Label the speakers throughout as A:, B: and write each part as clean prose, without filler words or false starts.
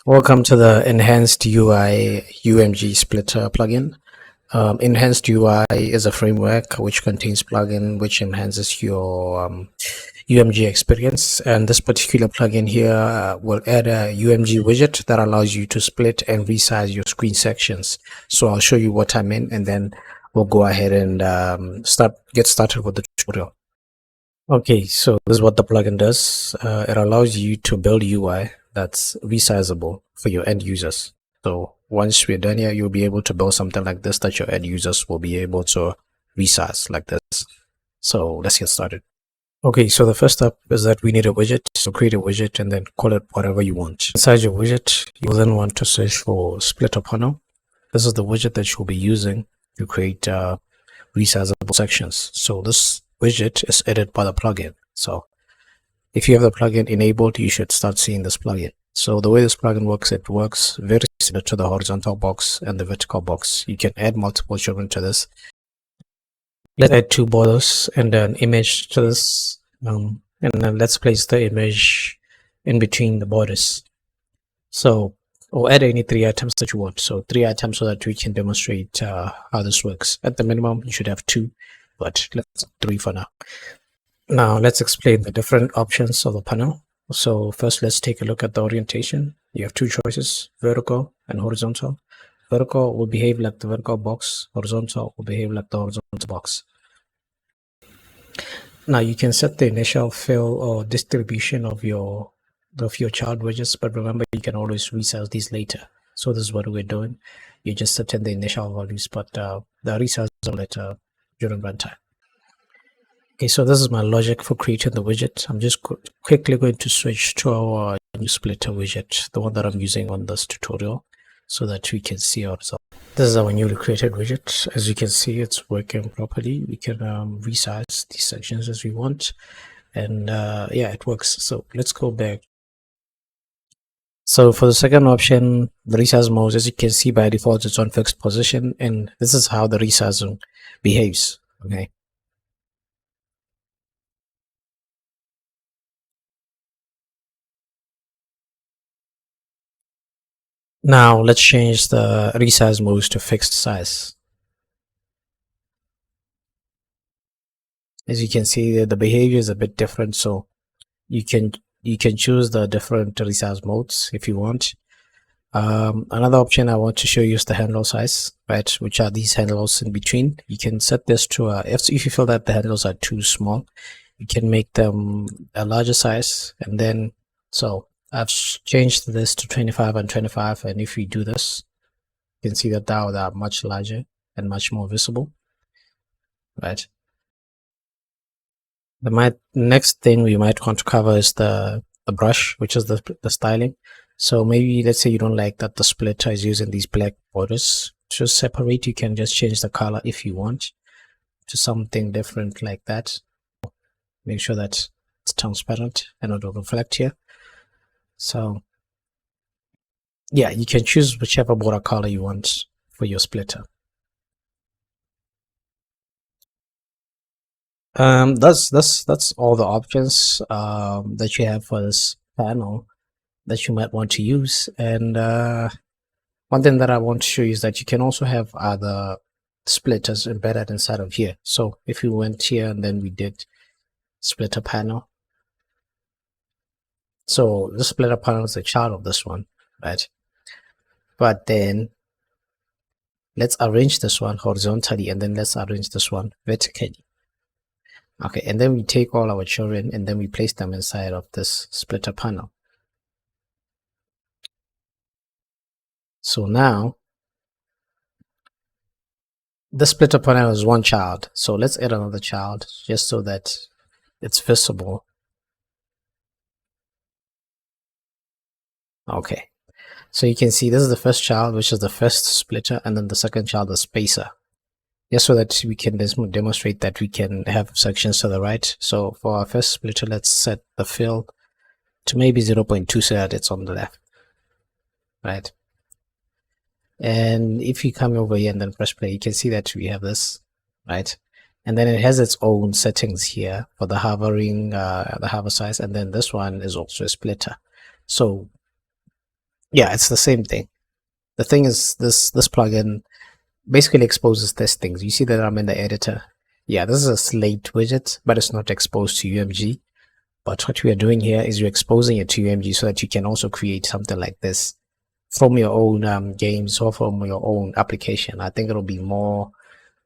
A: Welcome to the Enhanced UI UMG Splitter plugin. Enhanced UI is a framework which contains plugin which enhances your UMG experience, and this particular plugin here will add a UMG widget that allows you to split and resize your screen sections. So I'll show you what I mean, and then we'll go ahead and get started with the tutorial. Okay, so this is what the plugin does. It allows you to build UI that's resizable for your end users. So once we're done here, you'll be able to build something like this that your end users will be able to resize like this. So let's get started. Okay, so the first step is that we need a widget. So create a widget and then call it whatever you want. Inside your widget, you'll then want to search for splitter panel. This is the widget that you'll be using to create resizable sections. So this widget is edited by the plugin. So if you have the plugin enabled, you should start seeing this plugin. So the way this plugin works, it works very similar to the horizontal box and the vertical box. You can add multiple children to this. Let's add two borders and an image to this, and then let's place the image in between the borders. So or add any 3 items that you want. So 3 items so that we can demonstrate how this works. At the minimum, you should have 2, but let's 3 for now. Now let's explain the different options of the panel. So first, let's take a look at the orientation. You have 2 choices, vertical and horizontal. Vertical will behave like the vertical box. Horizontal will behave like the horizontal box. Now you can set the initial fill or distribution of your child widgets, but remember you can always resize these later. So this is what we're doing. You just set in the initial values, but the resize later during runtime. Okay, so this is my logic for creating the widget. I'm just quickly going to switch to our new splitter widget, the one that I'm using on this tutorial, so that we can see our result. This is our newly created widget. As you can see, it's working properly. We can resize these sections as we want, and yeah, it works. So let's go back. So for the second option, the resize mode, as you can see by default, it's on fixed position, and this is how the resizing behaves. Okay. Now let's change the resize modes to fixed size. As you can see, the behavior is a bit different, so you can choose the different resize modes if you want. Another option I want to show you is the handle size, right, which are these handles in between. You can set this to if you feel that the handles are too small, you can make them a larger size, and then so I've changed this to 25 and 25, and if we do this, you can see that now they are much larger and much more visible, right? The next thing we might want to cover is the brush, which is the styling. So maybe let's say you don't like that the splitter is using these black borders to separate. You can just change the color if you want to something different like that. Make sure that it's transparent and it will reflect here. So yeah, you can choose whichever border color you want for your splitter. That's all the options that you have for this panel that you might want to use. And one thing that I want to show you is that you can also have other splitters embedded inside of here. So if we went here and then we did splitter panel, so the splitter panel is a child of this one, right? But then let's arrange this one horizontally, and then let's arrange this one vertically. Okay, and then we take all our children and then we place them inside of this splitter panel. So now the splitter panel is one child. So let's add another child just so that it's visible. Okay, so you can see this is the first child, which is the first splitter, and then the second child is spacer. Just so that we can demonstrate that we can have sections to the right. So for our first splitter, let's set the fill to maybe 0.2 so that it's on the left, right? And if you come over here and then press play, you can see that we have this, right? And then it has its own settings here for the hovering, the hover size, and then this one is also a splitter. So Yeah, it's the same thing. The thing is, this plugin basically exposes these things. You see that I'm in the editor. Yeah, this is a slate widget, but it's not exposed to UMG. But what we are doing here is you're exposing it to UMG so that you can also create something like this from your own games or from your own application. I think it'll be more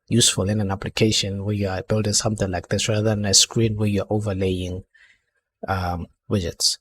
A: useful in an application where you are building something like this rather than a screen where you're overlaying widgets.